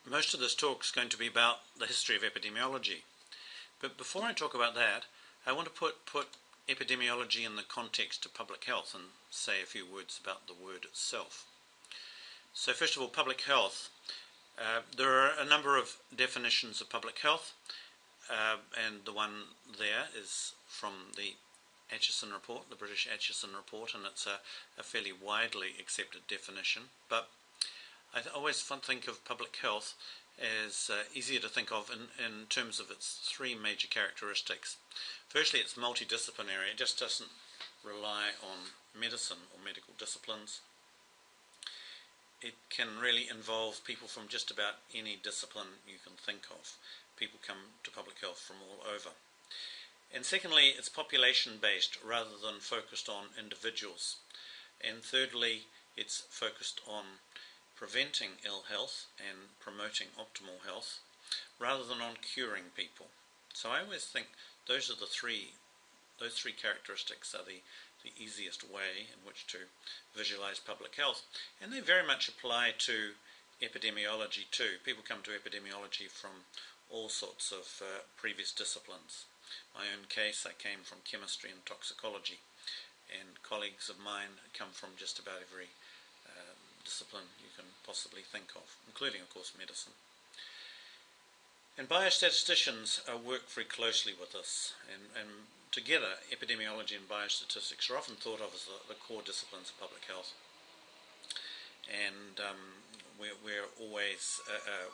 Most of this talk is going to be about the history of epidemiology. But before I talk about that, I want to put epidemiology in the context of public health and say a few words about the word itself. So first of all, public health. There are a number of definitions of public health, and the one there is from the Atchison report, the British Atchison report, and it's a fairly widely accepted definition. But I always think of public health as easier to think of in terms of its three major characteristics. Firstly, it's multidisciplinary. It just doesn't rely on medicine or medical disciplines. It can really involve people from just about any discipline you can think of. People come to public health from all over. And secondly, it's population-based rather than focused on individuals. And thirdly, it's focused on preventing ill health and promoting optimal health rather than on curing people. So I always think those three characteristics are the easiest way in which to visualize public health, and they very much apply to epidemiology too. People come to epidemiology from all sorts of previous disciplines. My own case, I came from chemistry and toxicology, and colleagues of mine come from just about every discipline you can possibly think of, including, of course, medicine. And biostatisticians work very closely with us, and together epidemiology and biostatistics are often thought of as the core disciplines of public health. And we're always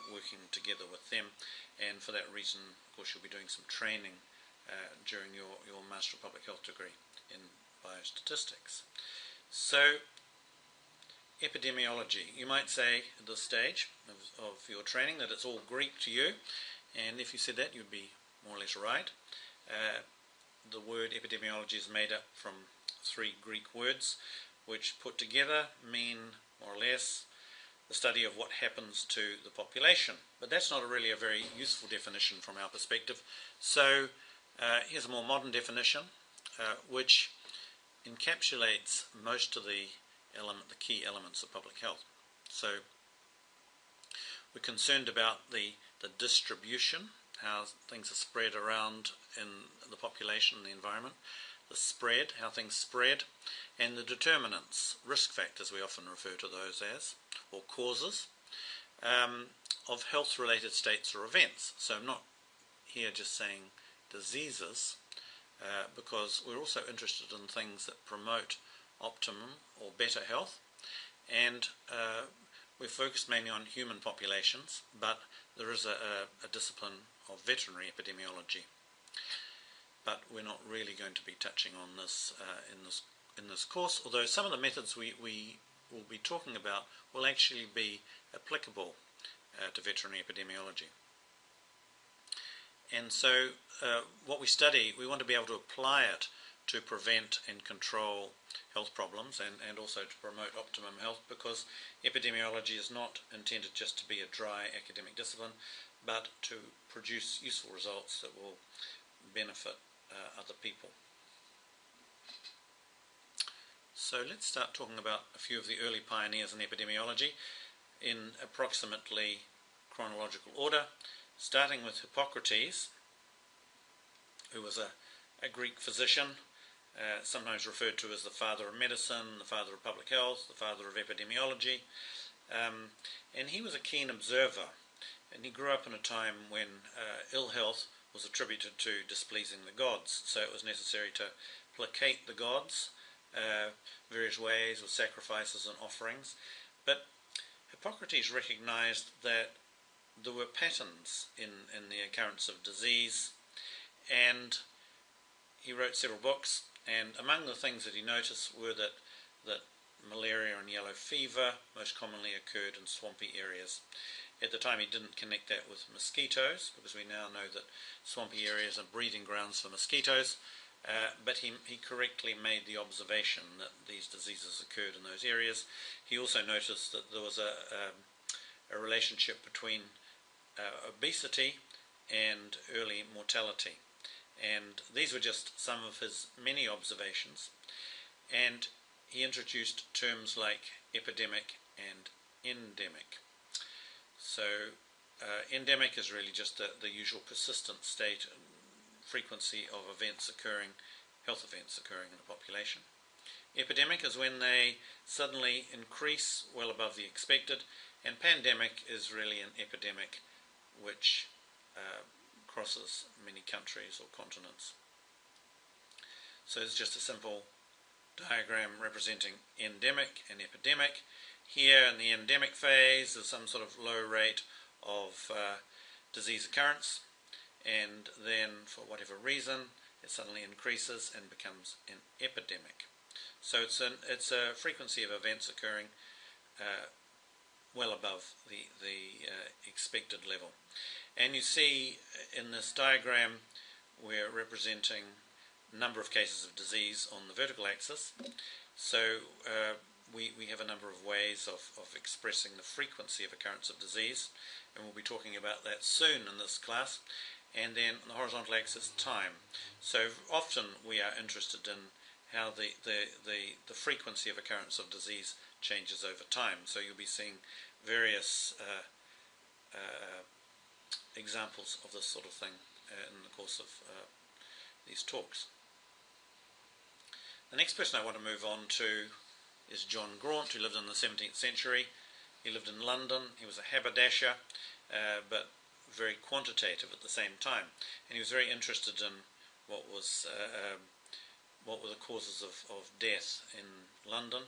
working together with them, and for that reason, of course, you'll be doing some training during your Master of Public Health degree in biostatistics. So, epidemiology. You might say at this stage of your training that it's all Greek to you, and if you said that, you'd be more or less right. The word epidemiology is made up from three Greek words, which put together mean more or less the study of what happens to the population. But that's not really a very useful definition from our perspective. So here's a more modern definition, which encapsulates most of the key elements of public health. So we're concerned about the distribution, how things are spread around in the population and the environment, the spread, how things spread, and the determinants, risk factors we often refer to those as, or causes, of health-related states or events. So I'm not here just saying diseases, because we're also interested in things that promote optimum or better health, and we're focused mainly on human populations, but there is a discipline of veterinary epidemiology. But we're not really going to be touching on this in this course, although some of the methods we will be talking about will actually be applicable to veterinary epidemiology. And so what we study, we want to be able to apply it to prevent and control health problems and also to promote optimum health, because epidemiology is not intended just to be a dry academic discipline, but to produce useful results that will benefit other people. So let's start talking about a few of the early pioneers in epidemiology in approximately chronological order, starting with Hippocrates, who was a Greek physician, sometimes referred to as the father of medicine, the father of public health, the father of epidemiology, and he was a keen observer, and he grew up in a time when ill health was attributed to displeasing the gods, so it was necessary to placate the gods various ways with sacrifices and offerings. But Hippocrates recognized that there were patterns in the occurrence of disease, and he wrote several books, and among the things that he noticed were that malaria and yellow fever most commonly occurred in swampy areas. At the time he didn't connect that with mosquitoes, because we now know that swampy areas are breeding grounds for mosquitoes, but he correctly made the observation that these diseases occurred in those areas. He also noticed that there was a relationship between obesity and early mortality. And these were just some of his many observations. And he introduced terms like epidemic and endemic. So endemic is really just the usual persistent state and frequency of health events occurring in a population. Epidemic is when they suddenly increase well above the expected, and pandemic is really an epidemic which crosses many countries or continents. So it's just a simple diagram representing endemic and epidemic. Here in the endemic phase there's some sort of low rate of disease occurrence, and then for whatever reason it suddenly increases and becomes an epidemic. So it's a frequency of events occurring well above the expected level. And you see in this diagram we're representing number of cases of disease on the vertical axis. So we have a number of ways of expressing the frequency of occurrence of disease, and we'll be talking about that soon in this class. And then on the horizontal axis, time. So often we are interested in how the frequency of occurrence of disease changes over time. So you'll be seeing various examples of this sort of thing in the course of these talks. The next person I want to move on to is John Graunt, who lived in the 17th century. He lived in London. He was a haberdasher, but very quantitative at the same time. And he was very interested in what were the causes of death in London.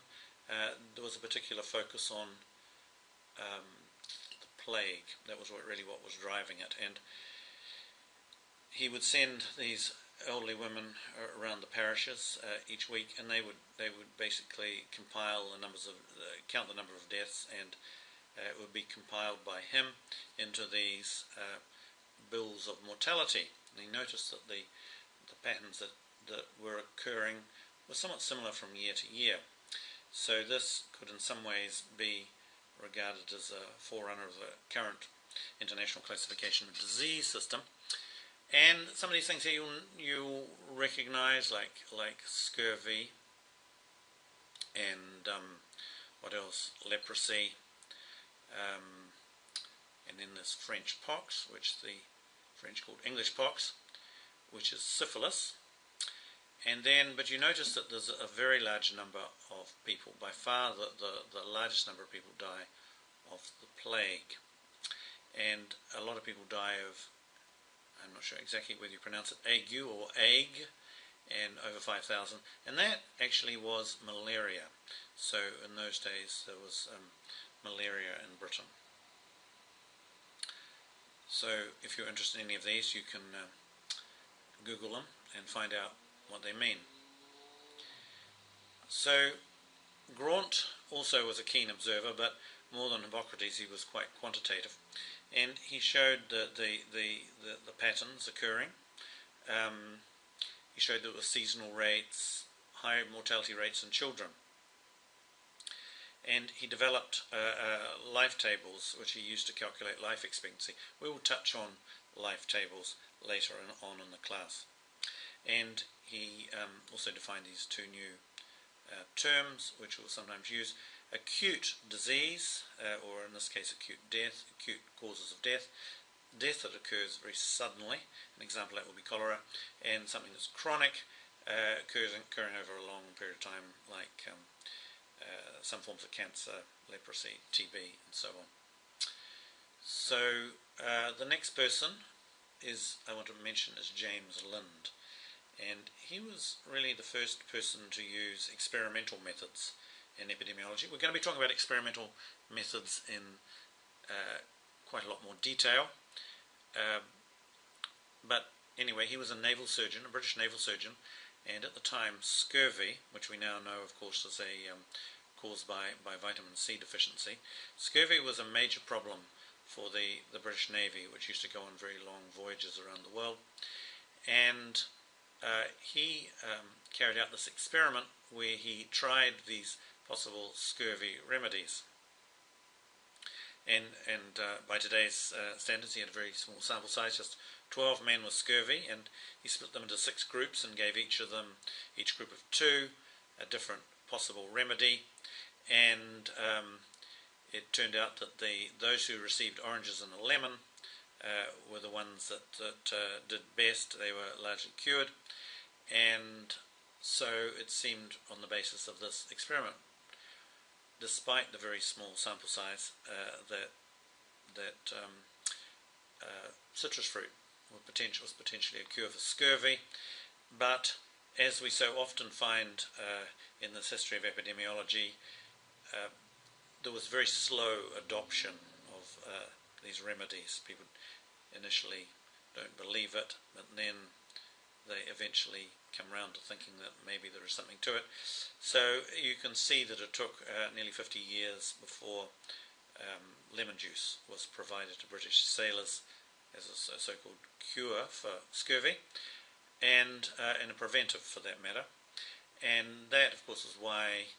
There was a particular focus on the plague. That was really what was driving it. And he would send these elderly women around the parishes each week, and they would basically compile count the number of deaths, and it would be compiled by him into these bills of mortality. And he noticed that the patterns that were occurring were somewhat similar from year to year. So this could in some ways be regarded as a forerunner of the current international classification of disease system. And some of these things here you'll recognize, like scurvy and what else? Leprosy, and then there's French pox, which the French called English pox, which is syphilis. And then, but you notice that there's a very large number of people, by far the largest number of people die of the plague. And a lot of people die of, I'm not sure exactly whether you pronounce it ague or ague, and over 5,000. And that actually was malaria. So in those days there was malaria in Britain. So if you're interested in any of these, you can Google them and find out what they mean. So Graunt also was a keen observer, but more than Hippocrates, he was quite quantitative, and he showed the patterns occurring. He showed there were seasonal rates, high mortality rates in children, and he developed life tables which he used to calculate life expectancy. We will touch on life tables later on in the class. And he also defined these two new terms which we'll sometimes use: acute disease, or in this case acute death, acute causes of death, death that occurs very suddenly. An example of that will be cholera. And something that's chronic, occurring over a long period of time, like some forms of cancer, leprosy, TB, and so on. So the next person I want to mention is James Lind. And he was really the first person to use experimental methods in epidemiology. We're going to be talking about experimental methods in quite a lot more detail. But anyway, he was a naval surgeon, a British naval surgeon, and at the time scurvy, which we now know of course is caused by vitamin C deficiency, scurvy was a major problem for the British Navy, which used to go on very long voyages around the world. And he carried out this experiment where he tried these possible scurvy remedies. And by today's standards, he had a very small sample size, just 12 men with scurvy, and he split them into 6 groups and gave each group of 2, a different possible remedy. And it turned out that those who received oranges and a lemon were the ones that did best. They were largely cured, and so it seemed on the basis of this experiment, despite the very small sample size, that citrus fruit was potentially a cure for scurvy. But as we so often find in this history of epidemiology, there was very slow adoption of these remedies. People initially don't believe it, but then they eventually come round to thinking that maybe there is something to it. So you can see that it took nearly 50 years before lemon juice was provided to British sailors as a so-called cure for scurvy, and a preventive for that matter. And that, of course, is why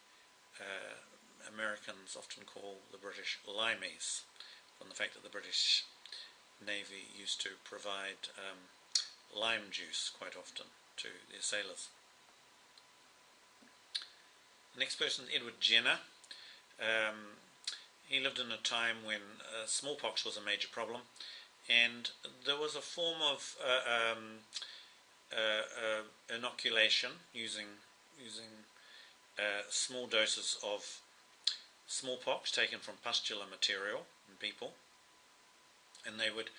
Americans often call the British limeys, from the fact that the British Navy used to provide lime juice quite often to their sailors. The next person is Edward Jenner. He lived in a time when smallpox was a major problem, and there was a form of inoculation using small doses of smallpox taken from pustular material in people, and they would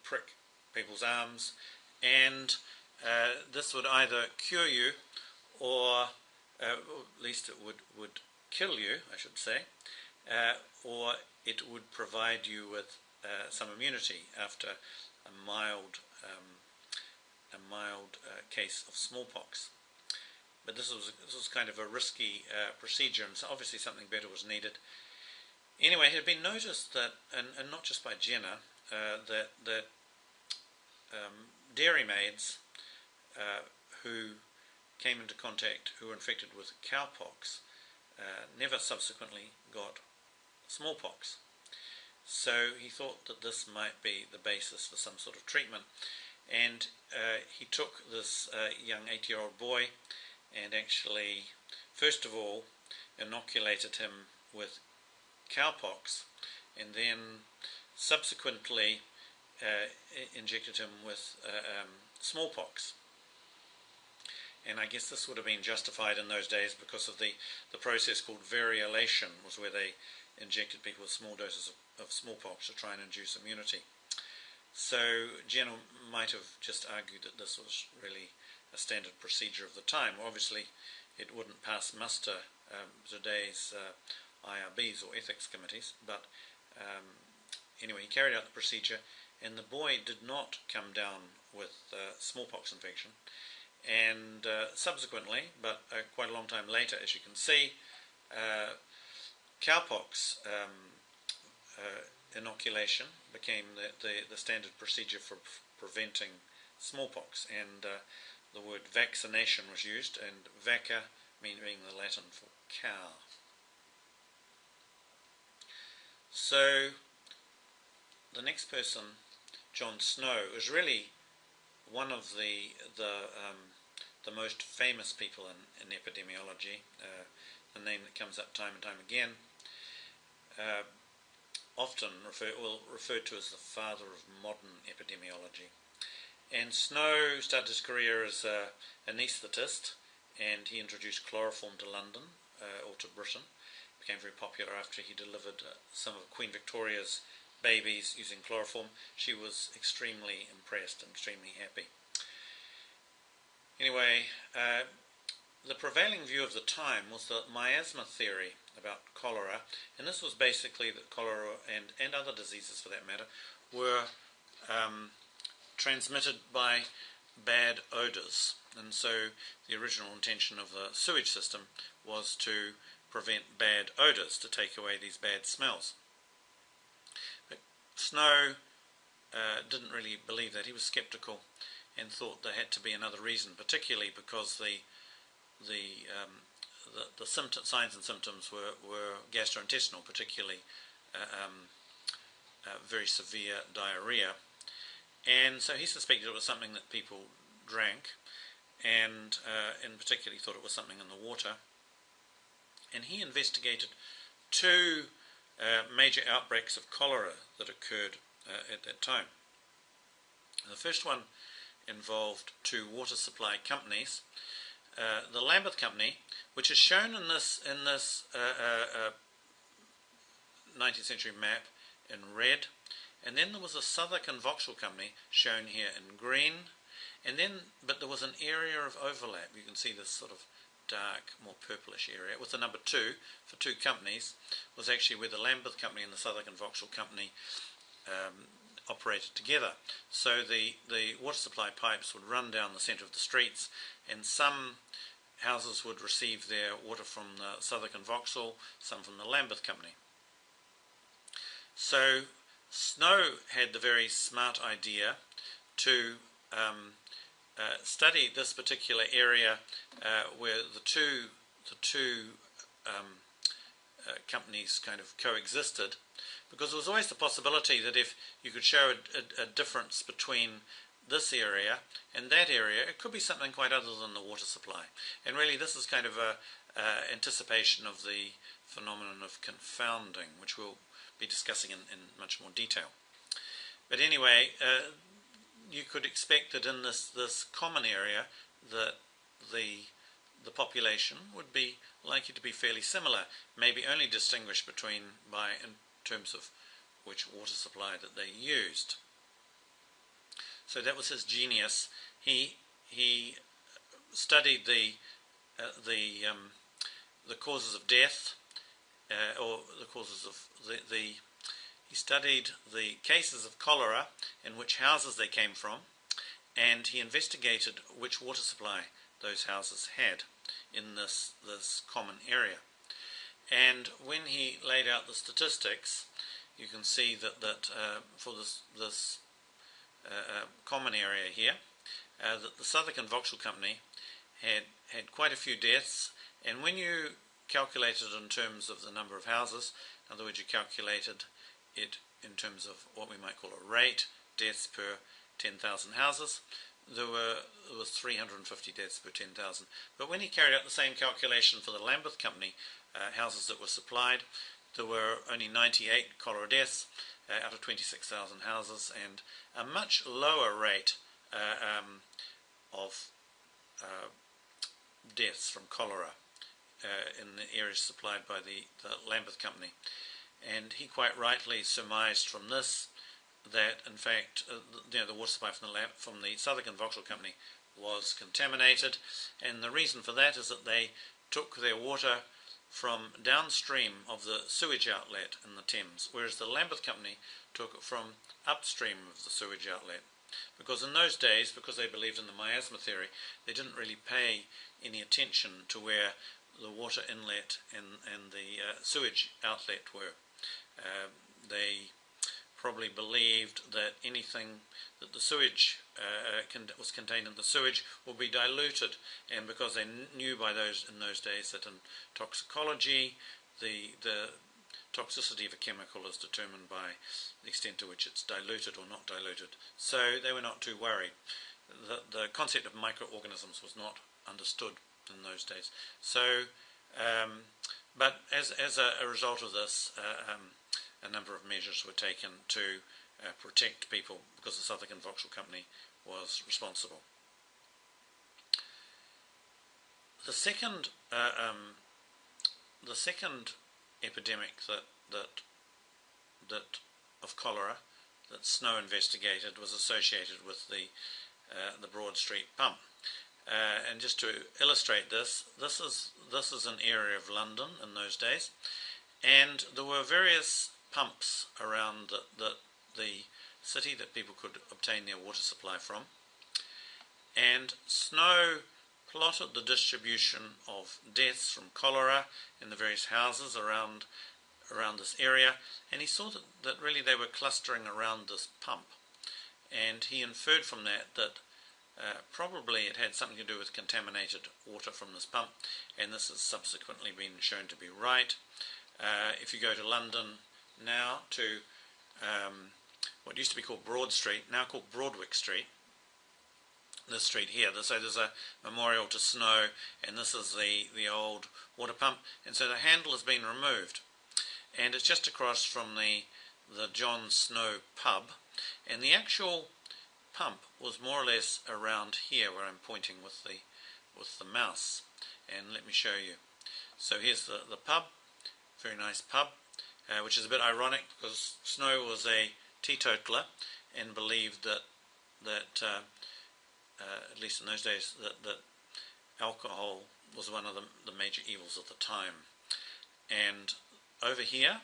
prick people's arms, and this would either cure you or at least it would kill you, I should say, or it would provide you with some immunity after a mild case of smallpox. But this was kind of a risky procedure, and so obviously something better was needed. Anyway, it had been noticed that, and not just by Jenner, that dairymaids who came into contact, who were infected with cowpox, never subsequently got smallpox. So he thought that this might be the basis for some sort of treatment, and he took this young 8-year-old boy and actually, first of all, inoculated him with cowpox, and then subsequently injected him with smallpox. And I guess this would have been justified in those days because of the process called variolation, was where they injected people with small doses of smallpox to try and induce immunity. So Jenner might have just argued that this was really a standard procedure of the time. Obviously, it wouldn't pass muster today's IRBs or ethics committees, but anyway, he carried out the procedure, and the boy did not come down with smallpox infection. And subsequently, but quite a long time later, as you can see, cowpox inoculation became the standard procedure for preventing smallpox, and the word vaccination was used, and vacca being the Latin for cow. So the next person, John Snow, is really one of the most famous people in epidemiology, a name that comes up time and time again, often referred to as the father of modern epidemiology. And Snow started his career as an anaesthetist, and he introduced chloroform to London, or to Britain. It became very popular after he delivered some of Queen Victoria's babies using chloroform. She was extremely impressed and extremely happy. Anyway, the prevailing view of the time was the miasma theory about cholera, and this was basically that cholera and other diseases for that matter were transmitted by bad odours, and so the original intention of the sewage system was to prevent bad odours, to take away these bad smells. But Snow didn't really believe that. He was sceptical and thought there had to be another reason, particularly because the signs and symptoms were gastrointestinal, particularly very severe diarrhea. And so he suspected it was something that people drank, and in particular he thought it was something in the water. And he investigated two major outbreaks of cholera that occurred at that time. The first one involved two water supply companies. The Lambeth Company, which is shown in this 19th century map in red, and then there was a Southwark and Vauxhall Company shown here in green, but there was an area of overlap. You can see this sort of dark, more purplish area with the number 2 for two companies was actually where the Lambeth Company and the Southwark and Vauxhall Company operated together. So the water supply pipes would run down the centre of the streets, and some houses would receive their water from the Southwark and Vauxhall, some from the Lambeth Company. So Snow had the very smart idea to study this particular area where the two companies kind of coexisted, because there was always the possibility that if you could show a difference between this area and that area, it could be something quite other than the water supply. And really this is kind of a anticipation of the phenomenon of confounding, which we'll be discussing in much more detail. But anyway, you could expect that in this common area that the population would be likely to be fairly similar, maybe only distinguished in terms of which water supply that they used. So that was his genius. He studied the causes of death, or the causes of he studied the cases of cholera and which houses they came from, and he investigated which water supply those houses had in this common area. And when he laid out the statistics, you can see that for this common area here, that the Southwark and Vauxhall Company had quite a few deaths, and when you calculated in terms of the number of houses, in other words, you calculated it in terms of what we might call a rate, deaths per 10,000 houses, there was 350 deaths per 10,000. But when he carried out the same calculation for the Lambeth Company houses that were supplied, there were only 98 cholera deaths out of 26,000 houses, and a much lower rate of deaths from cholera in the areas supplied by the Lambeth Company. And he quite rightly surmised from this that, in fact, the water supply from the Southwark and Vauxhall Company was contaminated, and the reason for that is that they took their water from downstream of the sewage outlet in the Thames, whereas the Lambeth Company took it from upstream of the sewage outlet. Because in those days, because they believed in the miasma theory, they didn't really pay any attention to where the water inlet and the sewage outlet were. They probably believed that anything that the sewage was contained in the sewage would be diluted, and because they knew in those days that in toxicology the toxicity of a chemical is determined by the extent to which it's diluted or not diluted, so they were not too worried. The concept of microorganisms was not understood in those days. So but as a result of this, a number of measures were taken to protect people, because the Southwark and Vauxhall Company was responsible. The second epidemic that of cholera that Snow investigated was associated with the Broad Street pump. And just to illustrate this is an area of London in those days, and there were various pumps around the city that people could obtain their water supply from, and Snow plotted the distribution of deaths from cholera in the various houses around this area, and he saw that really they were clustering around this pump, and he inferred from that probably it had something to do with contaminated water from this pump, and this has subsequently been shown to be right. If you go to London now, to what used to be called Broad Street, now called Broadwick Street, this street here, so there's a memorial to Snow, and this is the old water pump, and so the handle has been removed. and it's just across from the John Snow pub, and the actual pump was more or less around here where I'm pointing with the mouse. And let me show you. So here's the pub, very nice pub, which is a bit ironic because Snow was a teetotaler and believed that at least in those days, that alcohol was one of the major evils of the time. And over here,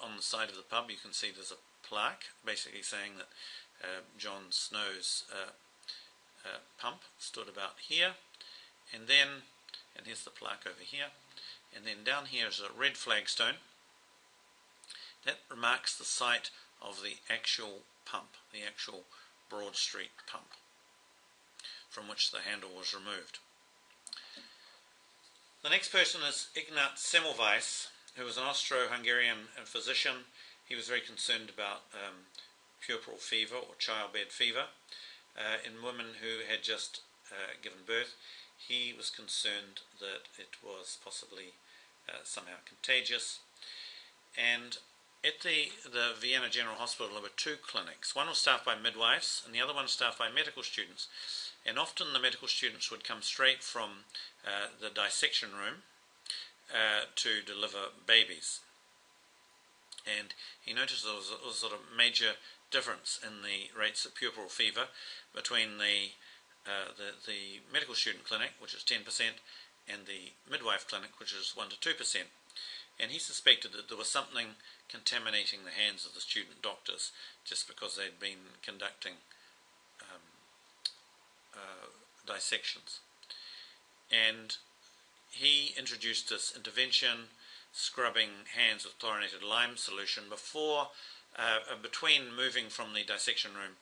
on the side of the pub, you can see there's a plaque basically saying that John Snow's pump stood about here, and here's the plaque over here, and then down here is a red flagstone that marks the site of the actual pump, the actual Broad Street pump, from which the handle was removed. The next person is Ignaz Semmelweis, who was an Austro-Hungarian physician. He was very concerned about puerperal fever or childbed fever in women who had just given birth. He was concerned that it was possibly somehow contagious. And at the Vienna General Hospital there were two clinics. One was staffed by midwives and the other one staffed by medical students. And often the medical students would come straight from the dissection room to deliver babies. And he noticed there was a sort of major difference in the rates of puerperal fever between the medical student clinic, which is 10%, and the midwife clinic, which is 1 to 2%. And he suspected that there was something contaminating the hands of the student doctors just because they'd been conducting dissections. And he introduced this intervention, scrubbing hands with chlorinated lime solution between moving from the dissection room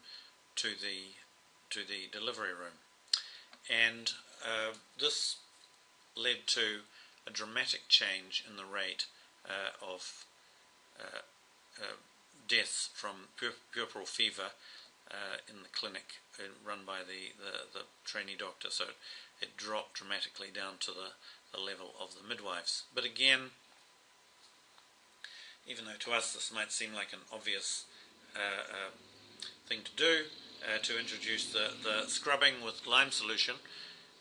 to the delivery room. And this led to a dramatic change in the rate of deaths from puerperal fever in the clinic run by the trainee doctor. So it dropped dramatically down to the level of the midwives. But again, even though to us this might seem like an obvious thing to do, to introduce the scrubbing with lime solution,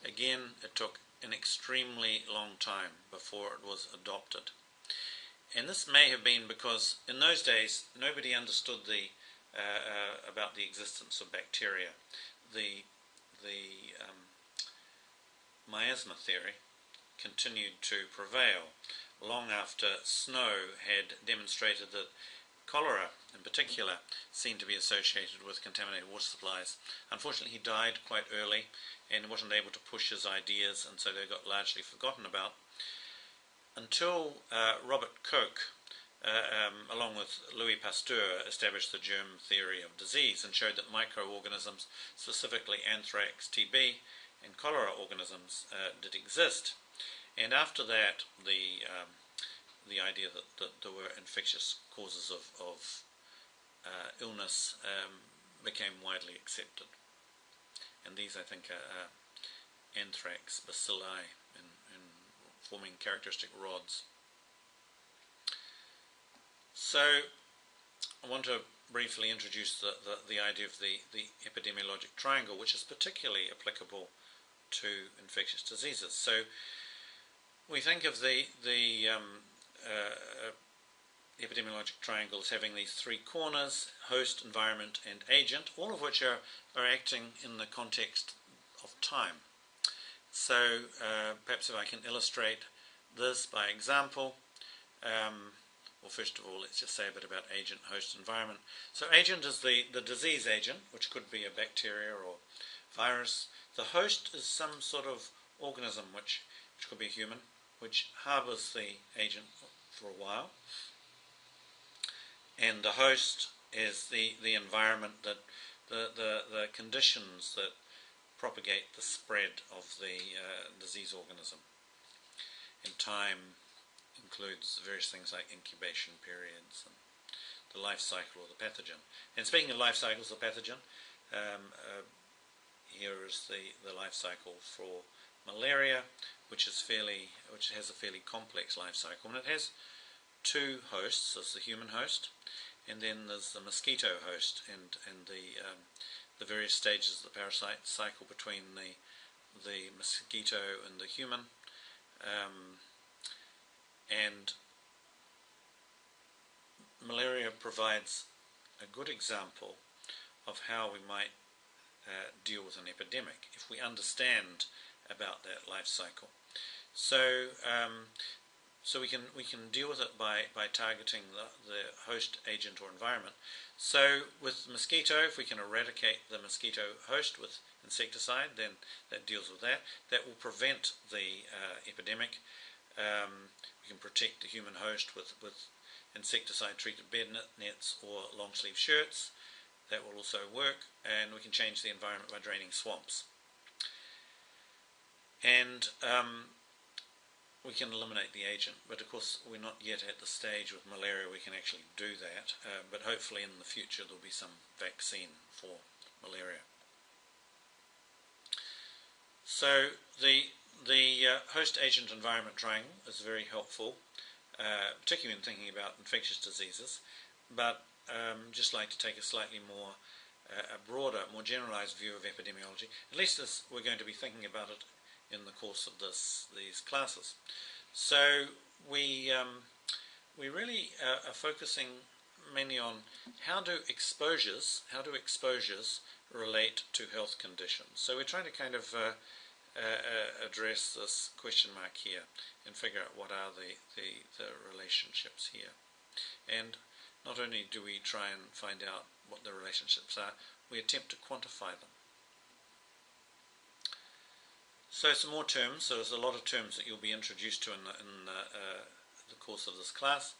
again it took an extremely long time before it was adopted. And this may have been because in those days nobody understood about the existence of bacteria. The miasma theory continued to prevail long after Snow had demonstrated that cholera in particular seemed to be associated with contaminated water supplies. Unfortunately, he died quite early and wasn't able to push his ideas, and so they got largely forgotten about until Robert Koch, along with Louis Pasteur, established the germ theory of disease and showed that microorganisms, specifically anthrax, TB, and cholera organisms, did exist. And after that, the idea that there were infectious causes of illness became widely accepted. And these, I think, are anthrax bacilli in forming characteristic rods. So I want to briefly introduce the idea of the epidemiologic triangle, which is particularly applicable to infectious diseases. So we think of the epidemiologic triangle as having these three corners: host, environment, and agent, all of which are acting in the context of time. So perhaps if I can illustrate this by example. Well, first of all, let's just say a bit about agent, host, environment. So agent is the disease agent, which could be a bacteria or virus. The host is some sort of organism, which could be human, which harbours the agent for a while. And the host is the environment, that the conditions that propagate the spread of the disease organism. And time includes various things like incubation periods and the life cycle of the pathogen. And speaking of life cycles of pathogen, here is the life cycle for malaria, which has a fairly complex life cycle, and it has two hosts. There's the human host, and then there's the mosquito host, and the various stages of the parasite cycle between the mosquito and the human, and malaria provides a good example of how we might deal with an epidemic if we understand about that life cycle. So so we can deal with it by targeting the host agent or environment. So with mosquito, if we can eradicate the mosquito host with insecticide, then that deals with that. That will prevent the epidemic. We can protect the human host with insecticide-treated bed nets or long-sleeve shirts. That will also work, and we can change the environment by draining swamps. And we can eliminate the agent, but of course we're not yet at the stage with malaria we can actually do that, but hopefully in the future there'll be some vaccine for malaria. So the host agent environment triangle is very helpful, particularly when thinking about infectious diseases, but just like to take a slightly more a broader, more generalized view of epidemiology, at least as we're going to be thinking about it in the course of these classes. So we really are focusing mainly on how do exposures relate to health conditions. So we're trying to kind of address this question mark here and figure out what are the relationships here. And not only do we try and find out what the relationships are, we attempt to quantify them. So some more terms. So there's a lot of terms that you'll be introduced to in the course of this class.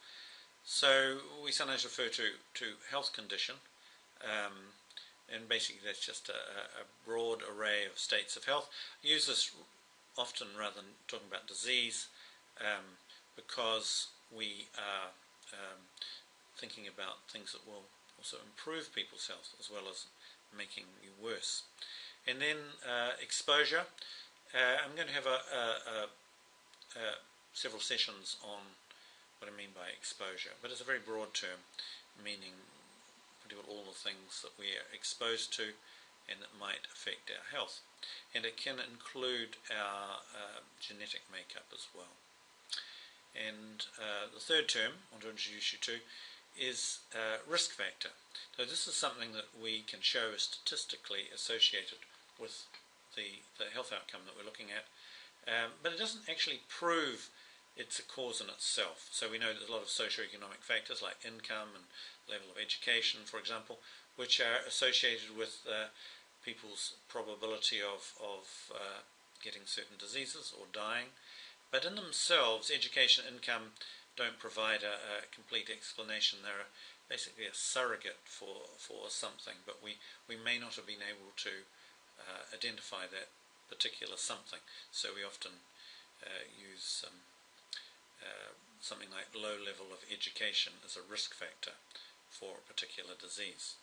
So we sometimes refer to health condition, and basically that's just a broad array of states of health. I use this often rather than talking about disease, because we are thinking about things that will also improve people's health as well as making you worse. And then exposure. I'm going to have several sessions on what I mean by exposure, but it's a very broad term, meaning pretty well all the things that we are exposed to and that might affect our health. And it can include our genetic makeup as well. And the third term I want to introduce you to is risk factor. So this is something that we can show is statistically associated with the health outcome that we're looking at, but it doesn't actually prove it's a cause in itself. So we know there's a lot of socioeconomic factors like income and level of education, for example, which are associated with people's probability of getting certain diseases or dying. But in themselves, education and income don't provide a complete explanation. They're basically a surrogate for something, but we may not have been able to identify that particular something. So we often use something like low level of education as a risk factor for a particular disease.